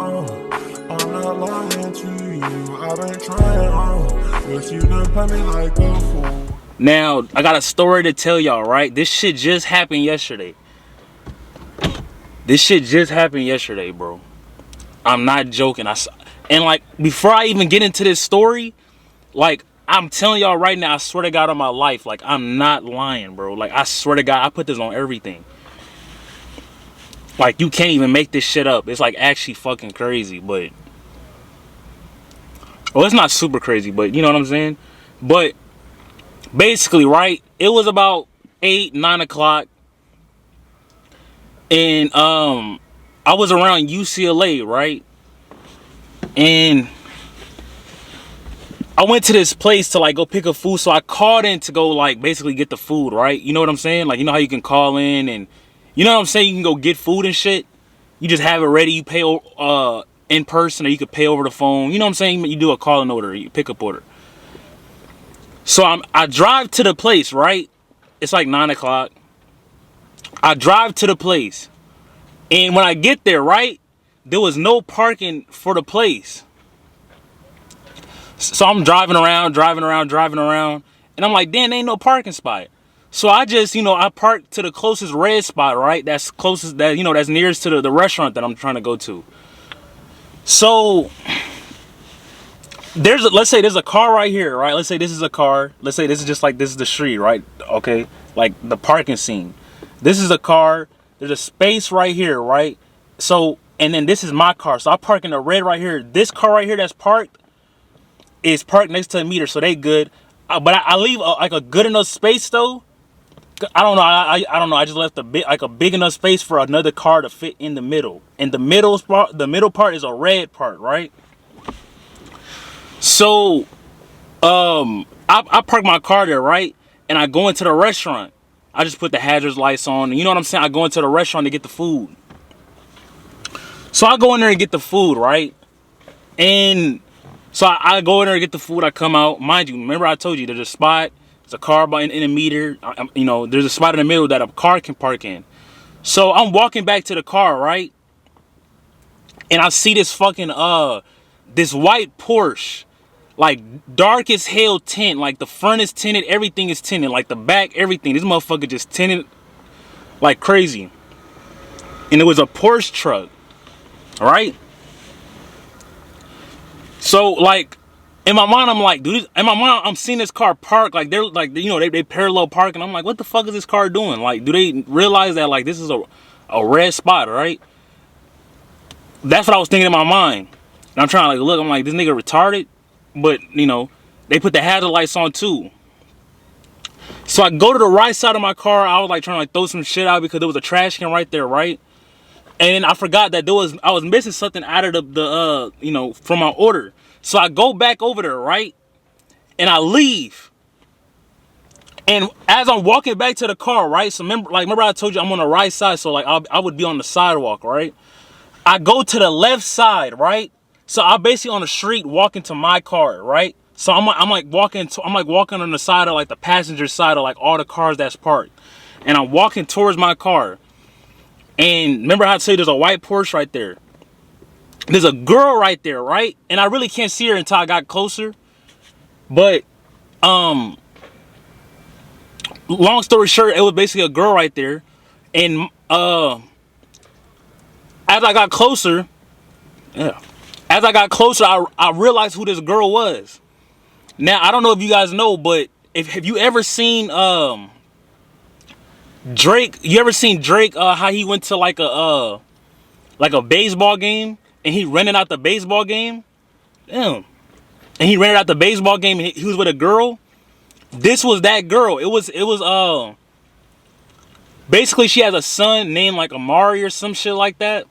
I'm not lying to you. I've been trying, but you done play me like a fool. Now, I got a story to tell y'all, right? This shit just happened yesterday. This shit just happened yesterday, bro. I'm not joking. And like, before I even get into this story, like, I'm telling y'all right now, I swear to God on my life, like, I'm not lying, bro. Like, I swear to God, I put this on everything. Like, you can't even make this shit up. It's like actually fucking crazy, but well, it's not super crazy, but you know what I'm saying? But basically, right, it was about 8-9 o'clock, and I was around UCLA, right? And I went to this place to like go pick up food, so I called in to go like basically get the food, right? You know what I'm saying? Like, you know how you can call in and you know what I'm saying? You can go get food and shit. You just have it ready. You pay in person, or you could pay over the phone. You know what I'm saying? You do a call-in order, you pick up order. So I drive to the place, right? It's like 9 o'clock. I drive to the place, and when I get there, right, there was no parking for the place. So I'm driving around, and I'm like, damn, there ain't no parking spot. So I just, I parked to the closest red spot, right? That's closest, that's nearest to the restaurant that I'm trying to go to. So let's say there's a car right here, right? Let's say this is a car. Let's say this is just like, this is the street, right? Okay, like the parking scene. This is a car. There's a space right here, right? So, and then this is my car. So I park in the red right here. This car right here that's parked is parked next to a meter, so they good. But I leave like a good enough space though. I don't know. I don't know. I just left a big enough space for another car to fit in the middle. And the middle part is a red part, right? So, I park my car there, right? And I go into the restaurant. I just put the hazards lights on. You know what I'm saying? I go into the restaurant to get the food. So I go in there and get the food, right? And so I go in there and get the food. I come out. Mind you, remember I told you there's a spot. There's a car in a meter. There's a spot in the middle that a car can park in. So I'm walking back to the car, right? And I see this fucking, this white Porsche. Like, dark as hell tint. Like, the front is tinted. Everything is tinted. Like, the back, everything. This motherfucker just tinted like crazy. And it was a Porsche truck. Right? So, like, in my mind, I'm like, dude, in my mind, I'm seeing this car parked. Like, they're, like, they parallel parking. I'm like, what the fuck is this car doing? Like, do they realize that, like, this is a red spot, right? That's what I was thinking in my mind. And I'm trying to, like, look, I'm like, this nigga retarded? But, they put the hazard lights on, too. So I go to the right side of my car. I was, like, trying to, like, throw some shit out because there was a trash can right there, right? And I forgot that I was missing something out of the from my order. So I go back over there, right? And I leave. And as I'm walking back to the car, right? So remember I told you I'm on the right side, so like I would be on the sidewalk, right? I go to the left side, right? So I'm basically on the street walking to my car, right? So I'm like walking on the side of like the passenger side of like all the cars that's parked. And I'm walking towards my car. And remember how I said there's a white Porsche right there? There's a girl right there, right? And I really can't see her until I got closer. But long story short, it was basically a girl right there. And as I got closer, I realized who this girl was. Now, I don't know if you guys know, but have you ever seen Drake? You ever seen Drake? How he went to like a baseball game and he rented out the baseball game. Damn. And he rented out the baseball game and he was with a girl. This was that girl. It was basically she has a son named like Amari or some shit like that.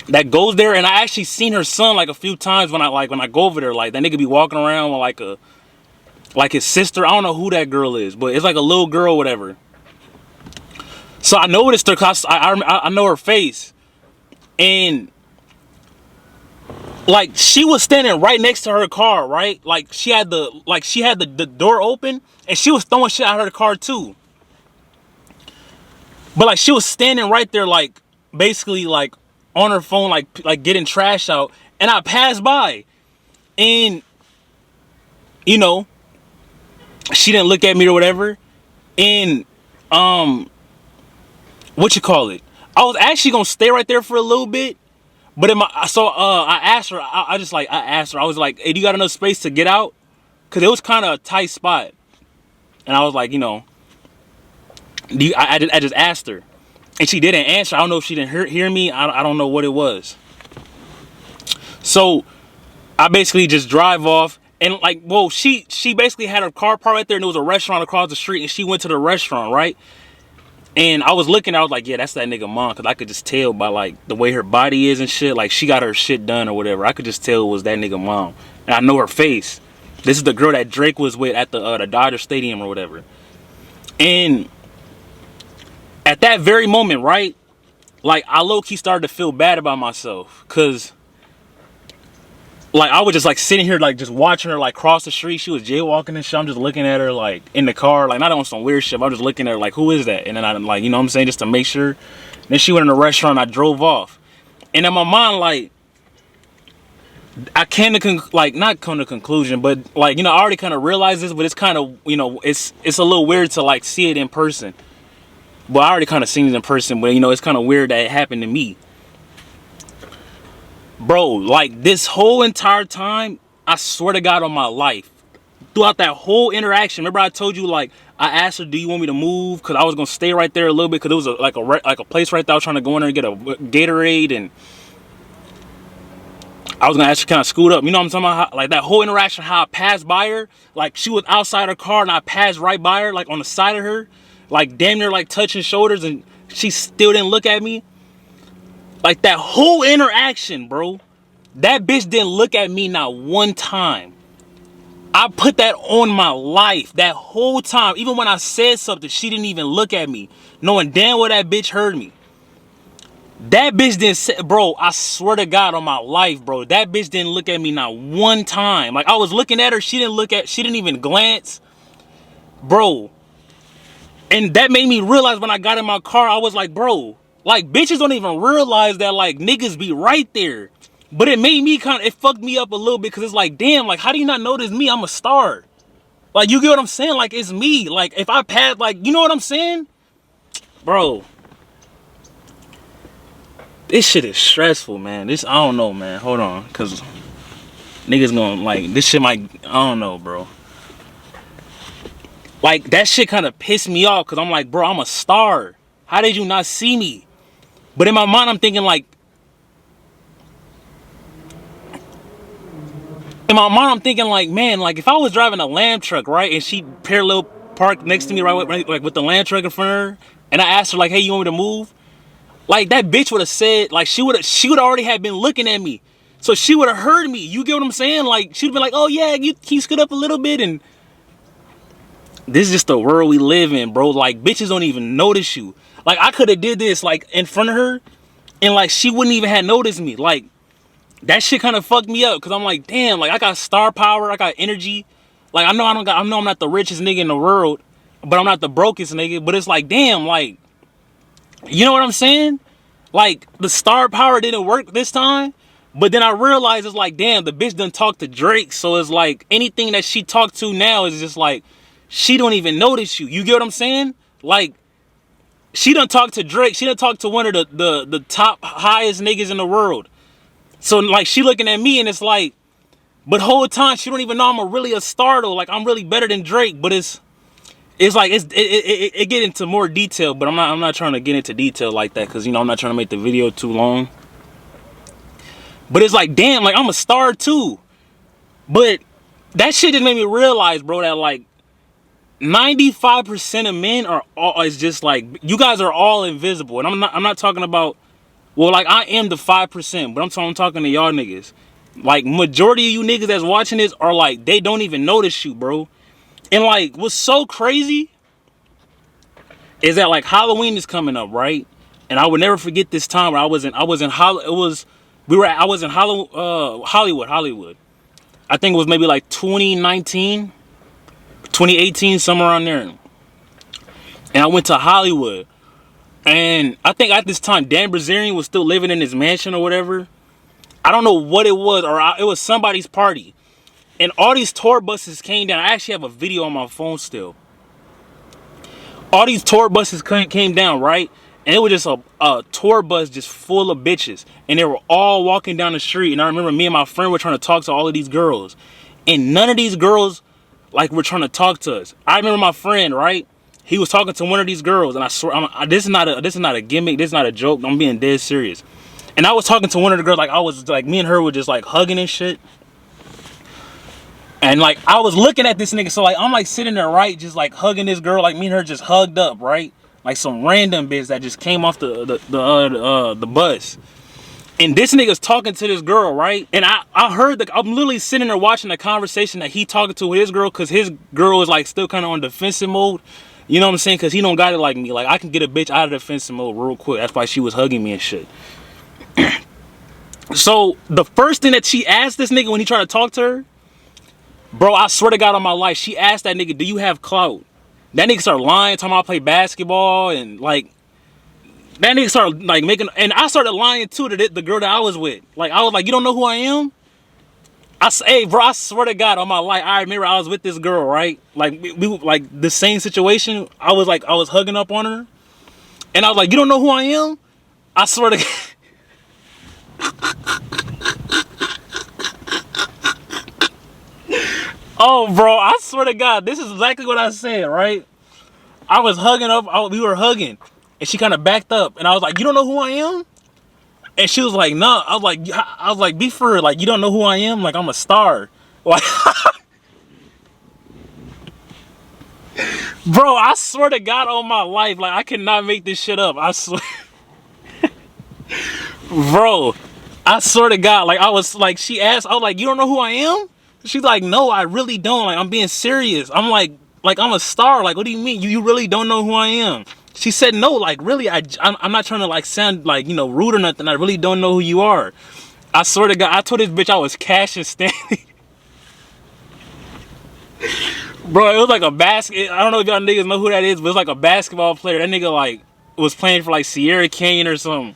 That goes there, and I actually seen her son like a few times when I go over there. Like that nigga be walking around with like his sister. I don't know who that girl is, but it's like a little girl, or whatever. So I noticed her cause I know her face, and like she was standing right next to her car, right? Like she had the door open, and she was throwing shit out of her car too. But like she was standing right there, like basically like on her phone, like getting trash out, and I passed by, and you know, she didn't look at me or whatever, and what you call it? I was actually gonna stay right there for a little bit, but I asked her. I asked her. I was like, "Hey, do you got enough space to get out?" Cause it was kind of a tight spot, and I was like, you know, I just asked her, and she didn't answer. I don't know if she didn't hear me. I don't know what it was. So I basically just drive off, and like, well, she basically had her car parked right there, and there was a restaurant across the street, and she went to the restaurant, right? And I was looking, I was like, yeah, that's that nigga mom, because I could just tell by like the way her body is and shit, like she got her shit done or whatever. I could just tell it was that nigga mom, and I know her face. This is the girl that Drake was with at the Dodger Stadium or whatever. And at that very moment, right, like I low-key started to feel bad about myself, cause like I was just like sitting here like just watching her like cross the street. She was jaywalking and shit. I'm just looking at her like in the car, like not on some weird shit. I'm just looking at her like, who is that? And then I'm like, you know what I'm saying, just to make sure. Then she went in the restaurant. I drove off, and in my mind, like I came to not come to conclusion, but like, you know, I already kind of realized this, but it's kind of, you know, it's a little weird to like see it in person. But I already kind of seen it in person, but you know, it's kind of weird that it happened to me. Bro, like this whole entire time, I swear to God on my life, throughout that whole interaction, remember I told you, like, I asked her, do you want me to move? Because I was going to stay right there a little bit, because it was like a place right there. I was trying to go in there and get a Gatorade, and I was going to ask her, can I scoot up? You know what I'm talking about? Like that whole interaction, how I passed by her, like she was outside her car, and I passed right by her, like on the side of her, like damn near like touching shoulders, and she still didn't look at me. Like that whole interaction, bro, that bitch didn't look at me not one time. I put that on my life. That whole time, even when I said something, she didn't even look at me, knowing damn well that bitch heard me. That bitch didn't say, bro, I swear to God on my life, bro, that bitch didn't look at me not one time. Like I was looking at her, she didn't even glance, bro. And that made me realize when I got in my car, I was like, bro, like bitches don't even realize that like niggas be right there. But it made me it fucked me up a little bit, because it's like, damn, like how do you not notice me? I'm a star. Like, you get what I'm saying? Like, it's me. Like, if I pass, like, you know what I'm saying? Bro, this shit is stressful, man. I don't know, man. Hold on, because niggas gonna, like, this shit might, I don't know, bro. Like, that shit kind of pissed me off, because I'm like, bro, I'm a star. How did you not see me? But in my mind, I'm thinking, like, man, like, if I was driving a Lamb truck, right, and she parallel parked next to me, right, like, with the Lamb truck in front of her, and I asked her, like, hey, you want me to move? Like, that bitch would have said, like, she would already have been looking at me. So she would have heard me. You get what I'm saying? Like, she'd been like, oh, yeah, can you scoot up a little bit? And this is just the world we live in, bro. Like, bitches don't even notice you. Like, I could have did this, like, in front of her, and, like, she wouldn't even have noticed me. Like, that shit kind of fucked me up, because I'm like, damn, like, I got star power, I got energy. Like, I know I'm not the richest nigga in the world, but I'm not the brokest nigga. But it's like, damn, like, you know what I'm saying? Like, the star power didn't work this time. But then I realized, it's like, damn, the bitch done talked to Drake. So it's like, anything that she talked to now is just like, she don't even notice you. You get what I'm saying? Like, she done talked to Drake. She done talked to one of the top highest niggas in the world. So, like, she looking at me, and it's like, but whole time, she don't even know I'm really a star, though. Like, I'm really better than Drake. But it's like, it get into more detail, but I'm not trying to get into detail like that, because, you know, I'm not trying to make the video too long. But it's like, damn, like, I'm a star too. But that shit just made me realize, bro, that like 95% of men is just like, you guys are all invisible. And I'm not talking about, well, like, I am the 5%, but I'm talking to y'all niggas. Like, majority of you niggas that's watching this are like, they don't even notice you, bro. And like, what's so crazy is that, like, Halloween is coming up, right? And I would never forget this time where I was in Hollywood. I think it was maybe like 2019, 2018, somewhere around there. And I went to Hollywood. And I think at this time, Dan Brazilian was still living in his mansion or whatever. I don't know what it was, or it was somebody's party. And all these tour buses came down. I actually have a video on my phone still. All these tour buses came down, right? And it was just a tour bus just full of bitches. And they were all walking down the street. And I remember me and my friend were trying to talk to all of these girls. And none of these girls, like, were trying to talk to us. I remember my friend, right? He was talking to one of these girls. And I swear, this is not a gimmick. This is not a joke. I'm being dead serious. And I was talking to one of the girls, like, I was, like, me and her were just, like, hugging and shit. And, like, I was looking at this nigga. So, like, I'm, like, sitting there, right? Just, like, hugging this girl. Like, me and her just hugged up, right? Like some random bitch that just came off the bus. And this nigga's talking to this girl, right? And I heard I'm literally sitting there watching the conversation that he talking to with his girl, because his girl is like still kind of on defensive mode. You know what I'm saying? Because he don't got it like me. Like, I can get a bitch out of defensive mode real quick. That's why she was hugging me and shit. So the first thing that she asked this nigga when he tried to talk to her, bro, I swear to God on my life, she asked that nigga, do you have clout? That nigga started lying, talking about I play basketball, and like, that nigga started like making, and I started lying too to the girl that I was with. Like, I was like, you don't know who I am? Hey, bro, I swear to God on my life, I remember I was with this girl, right? Like, we like the same situation. I was hugging up on her, and I was like, you don't know who I am? I swear to God. Oh, bro, I swear to God, this is exactly what I said, right? I was hugging up, we were hugging, and she kind of backed up, and I was like, you don't know who I am? And she was like, nah. I was like, be for real, like, you don't know who I am? Like, I'm a star. Like, bro, I swear to God on my life, like, I cannot make this shit up. I swear. Bro, I swear to God, like, I was like, she asked, I was like, you don't know who I am? She's like, no, I really don't. Like, I'm being serious. I'm like I'm a star. Like, what do you mean? You really don't know who I am? She said, no, like, really, I'm not trying to, like, sound, like, you know, rude or nothing. I really don't know who you are. I swear to God, I told this bitch I was Cash and Stanley. Bro, it was like a basket. I don't know if y'all niggas know who that is, but it's like a basketball player. That nigga, like, was playing for, like, Sierra Canyon or something.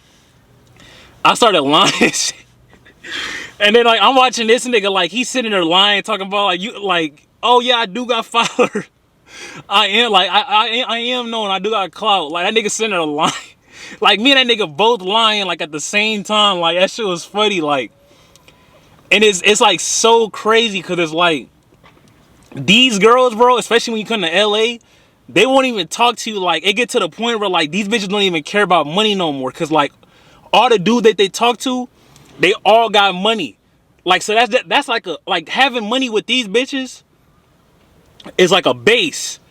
I started lying. And then, like, I'm watching this nigga, like, he's sitting there lying, talking about, like, you, like, oh, yeah, I do got followers. I am, like, I am known, I do got clout. Like, that nigga sitting there lying. Like, me and that nigga both lying, like, at the same time. Like, that shit was funny, like. And it's like, so crazy, because it's, like, these girls, bro, especially when you come to L.A., they won't even talk to you. Like, it get to the point where, like, these bitches don't even care about money no more. Because, like, all the dudes that they talk to, they all got money. Like, so that's like having money with these bitches is like a base.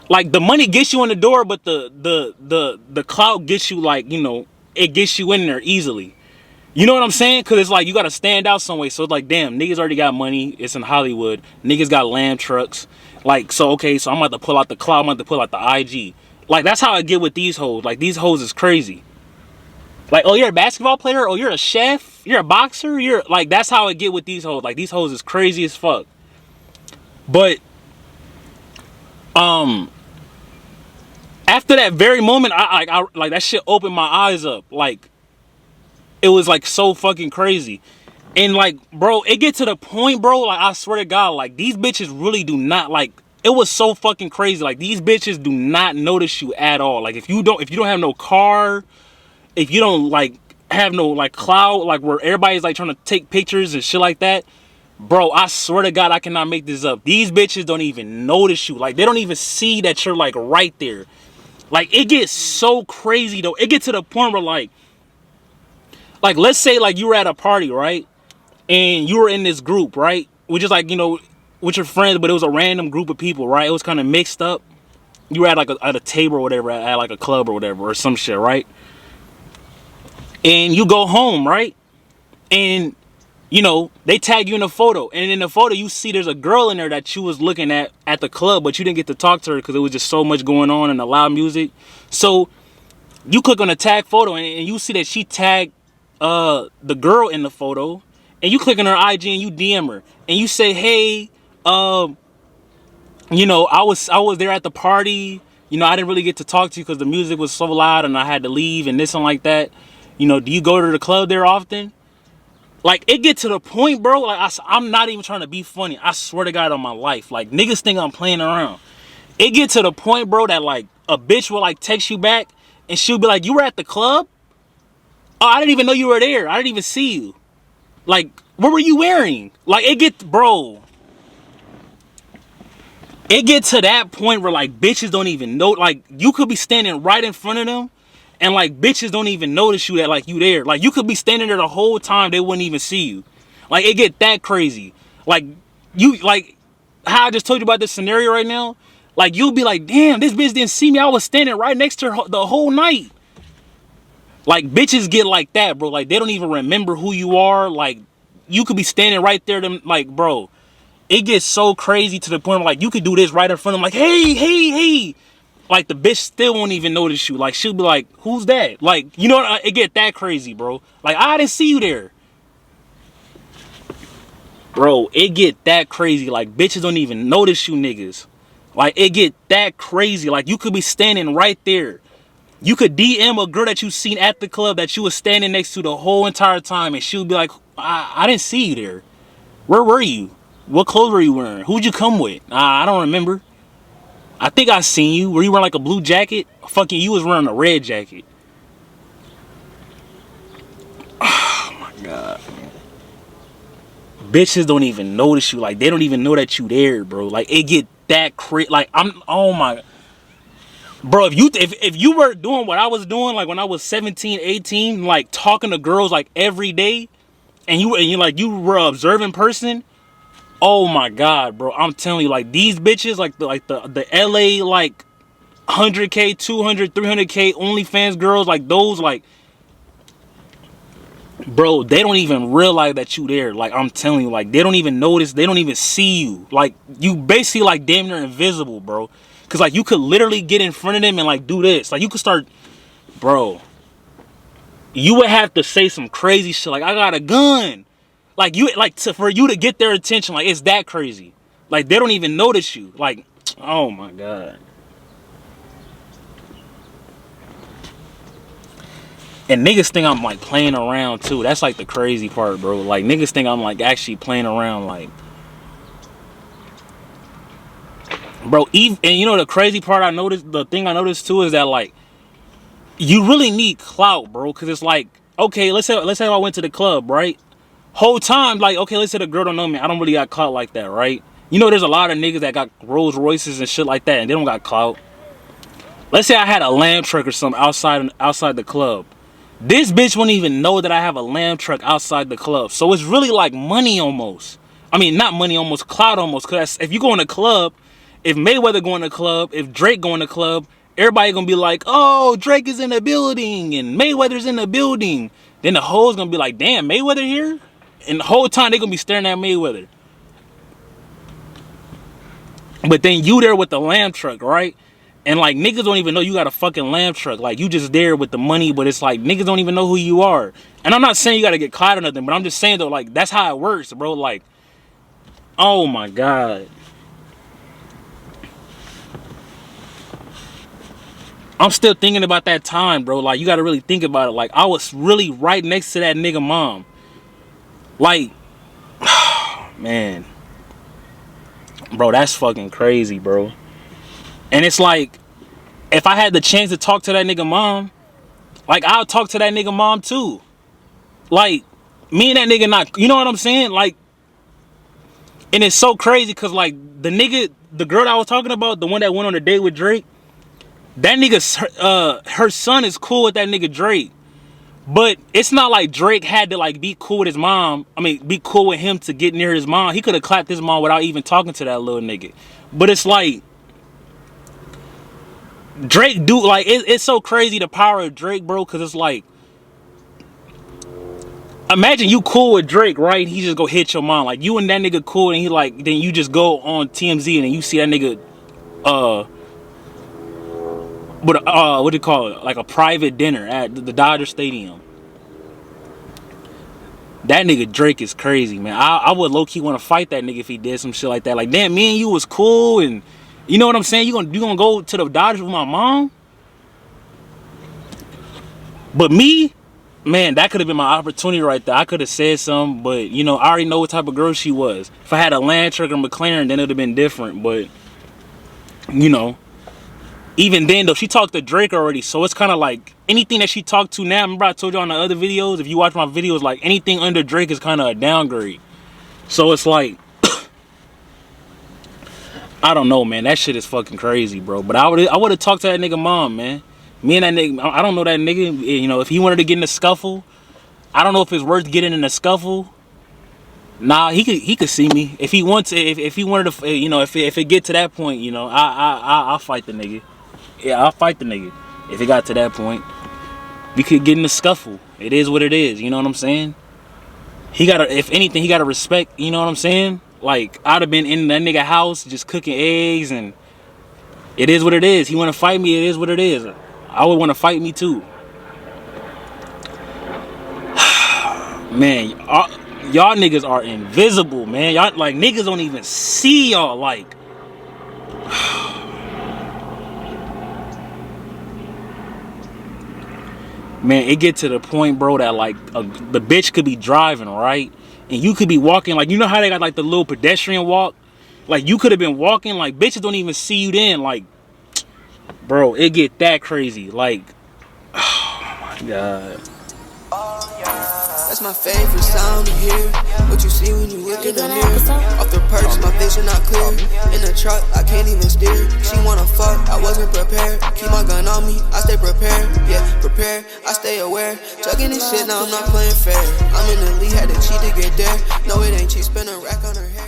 Like, the money gets you in the door, but the clout gets you, like, you know, it gets you in there easily. You know what I'm saying? Because it's like you got to stand out some way. So it's like, damn, niggas already got money. It's in Hollywood. Niggas got lamb trucks. Like, so, okay, so I'm about to pull out the clout. I'm about to pull out the IG. Like, that's how I get with these hoes. Like, these hoes is crazy. Like, oh, you're a basketball player? Oh, you're a chef? You're a boxer? You're, like, that's how I get with these hoes. Like, these hoes is crazy as fuck. But, after that very moment, I like, that shit opened my eyes up. Like, it was, like, so fucking crazy. And, like, bro, it get to the point, bro, like, I swear to God, like, these bitches really do not, like, it was so fucking crazy. Like, these bitches do not notice you at all. Like, if you don't have no car, if you don't, like, have no, like, clout, like, where everybody's, like, trying to take pictures and shit like that, bro, I swear to God, I cannot make this up. These bitches don't even notice you. Like, they don't even see that you're, like, right there. Like, it gets so crazy, though. It gets to the point where, like, let's say, like, you were at a party, right? And you were in this group, right? Which is, like, you know, with your friends, but it was a random group of people, right? It was kind of mixed up. You were at, like, at a table or whatever, at, like, a club or whatever, or some shit, right? And you go home, right? And, you know, they tag you in a photo. And in the photo, you see there's a girl in there that you was looking at the club, but you didn't get to talk to her because it was just so much going on and the loud music. So you click on the tag photo, and you see that she tagged the girl in the photo. And you click on her IG and you DM her. And you say, hey, you know, I was there at the party. You know, I didn't really get to talk to you because the music was so loud and I had to leave and this and like that. You know, do you go to the club there often? Like, it get to the point, bro. Like, I'm not even trying to be funny. I swear to God on my life. Like, niggas think I'm playing around. It get to the point, bro, that like a bitch will like text you back and she'll be like, you were at the club? Oh, I didn't even know you were there. I didn't even see you. Like, what were you wearing? Like, it get, bro. It get to that point where like bitches don't even know. Like, you could be standing right in front of them and like bitches don't even notice you that like you there. Like, you could be standing there the whole time, they wouldn't even see you. Like, it get that crazy. Like, you, like how I just told you about this scenario right now. Like, you'll be like, damn, this bitch didn't see me. I was standing right next to her the whole night. Like, bitches get like that, bro. Like, they don't even remember who you are. Like, you could be standing right there. Them, like, bro, it gets so crazy to the point where, like, you could do this right in front of them. Like, hey, hey, hey. Like, the bitch still won't even notice you. Like, she'll be like, who's that? Like, you know what? It get that crazy, bro. Like, I didn't see you there. Bro, it get that crazy. Like, bitches don't even notice you niggas. Like, it get that crazy. Like, you could be standing right there. You could DM a girl that you seen at the club that you was standing next to the whole entire time, and she would be like, I didn't see you there. Where were you? What clothes were you wearing? Who'd you come with? I don't remember. I think I seen you. Were you wearing like a blue jacket? Fucking, you was wearing a red jacket. Oh my God. Bitches don't even notice you. Like, they don't even know that you there, bro. Like, it get that crazy. Like, oh my. Bro, if you were doing what I was doing, like when I was 17, 18, like talking to girls like every day, and you were an observing person, oh my God, bro, I'm telling you, like these bitches, like the LA like 100K, 200, 300K OnlyFans girls, like those, like, bro, they don't even realize that you there. Like, I'm telling you, like, they don't even notice, they don't even see you. Like, you basically like damn near invisible, bro. Cause like you could literally get in front of them and like do this. Like, you could start, bro. You would have to say some crazy shit like, I got a gun. Like, you like for you to get their attention. Like, it's that crazy. Like, they don't even notice you. Like, oh my God. And niggas think I'm like playing around too. That's like the crazy part, bro. Like, niggas think I'm like actually playing around, like, bro. And you know the crazy part I noticed, the thing I noticed too, is that like you really need clout, bro. Cause it's like, okay, let's say I went to the club, right? Whole time, like, okay, let's say the girl don't know me. I don't really got clout like that, right? You know, there's a lot of niggas that got Rolls Royces and shit like that, and they don't got clout. Let's say I had a lamb truck or something outside the club. This bitch wouldn't even know that I have a lamb truck outside the club. So it's really like money almost. I mean, not money almost, clout almost. Because if you go in the club, if Mayweather go in the club, if Drake go in the club, everybody gonna be like, oh, Drake is in the building and Mayweather's in the building. Then the hoes gonna be like, damn, Mayweather here? And the whole time they gonna be staring at Mayweather. But then you there with the lamb truck, right? And like, niggas don't even know you got a fucking lamb truck. Like, you just there with the money, but it's like niggas don't even know who you are. And I'm not saying you gotta get caught or nothing, but I'm just saying though, like, that's how it works, bro. Like, oh my God. I'm still thinking about that time, bro. Like, you gotta really think about it. Like, I was really right next to that nigga mom. Like, man. Bro, that's fucking crazy, bro. And it's like, if I had the chance to talk to that nigga mom, like, I'll talk to that nigga mom too. Like, me and that nigga not, you know what I'm saying? Like, and it's so crazy because, like, the girl that I was talking about, the one that went on a date with Drake, that nigga, her son is cool with that nigga Drake. But it's not like Drake had to like be cool with his mom. I mean, be cool with him to get near his mom. He could have clapped his mom without even talking to that little nigga. But it's like, Drake do, like, it's so crazy the power of Drake, bro. Cause it's like, imagine you cool with Drake, right? He just go hit your mom. Like, you and that nigga cool, and he like, then you just go on TMZ and then you see that nigga, what do you call it? Like a private dinner at the Dodger Stadium. That nigga Drake is crazy, man. I would low-key want to fight that nigga if he did some shit like that. Like, damn, me and you was cool, and You know what I'm saying? You gonna go to the Dodgers with my mom? But me, man, that could have been my opportunity right there. I could have said something, but you know, I already know what type of girl she was. If I had a Landtrek or McLaren, then it'd have been different. But you know, even then though, she talked to Drake already, so it's kind of like anything that she talked to now. Remember I told you on the other videos, if you watch my videos, like anything under Drake is kind of a downgrade. So it's like, I don't know, man. That shit is fucking crazy, bro. But I would have talked to that nigga mom, man. Me and that nigga, I don't know that nigga. You know, if he wanted to get in a scuffle, I don't know if it's worth getting in a scuffle. Nah, he could see me if he wants. If he wanted to, you know, if it get to that point, you know, I'll fight the nigga. Yeah, I'll fight the nigga if it got to that point. We could get in a scuffle. It is what it is. You know what I'm saying? He gotta, if anything, he gotta respect. You know what I'm saying? Like, I'd have been in that nigga house just cooking eggs, and it is what it is. He want to fight me, it is what it is. I would want to fight me too. Man, y'all niggas are invisible, man. Y'all, like, niggas don't even see y'all, like. Man, it get to the point, bro, that like the bitch could be driving, right? And you could be walking, like, you know how they got like the little pedestrian walk? Like, you could have been walking, like, bitches don't even see you then. Like, bro, it get that crazy. Like, oh my God. That's my favorite sound to hear. What you see when you look in the mirror. Off the perch, my vision not clear. In the truck, I can't even steer. She wanna fuck, I wasn't prepared. Keep my gun on me, I stay prepared. Yeah, prepared, I stay aware. Chugging this shit, now I'm not playing fair. I'm in the lead, had to cheat to get there. No, it ain't cheap, spend a rack on her hair.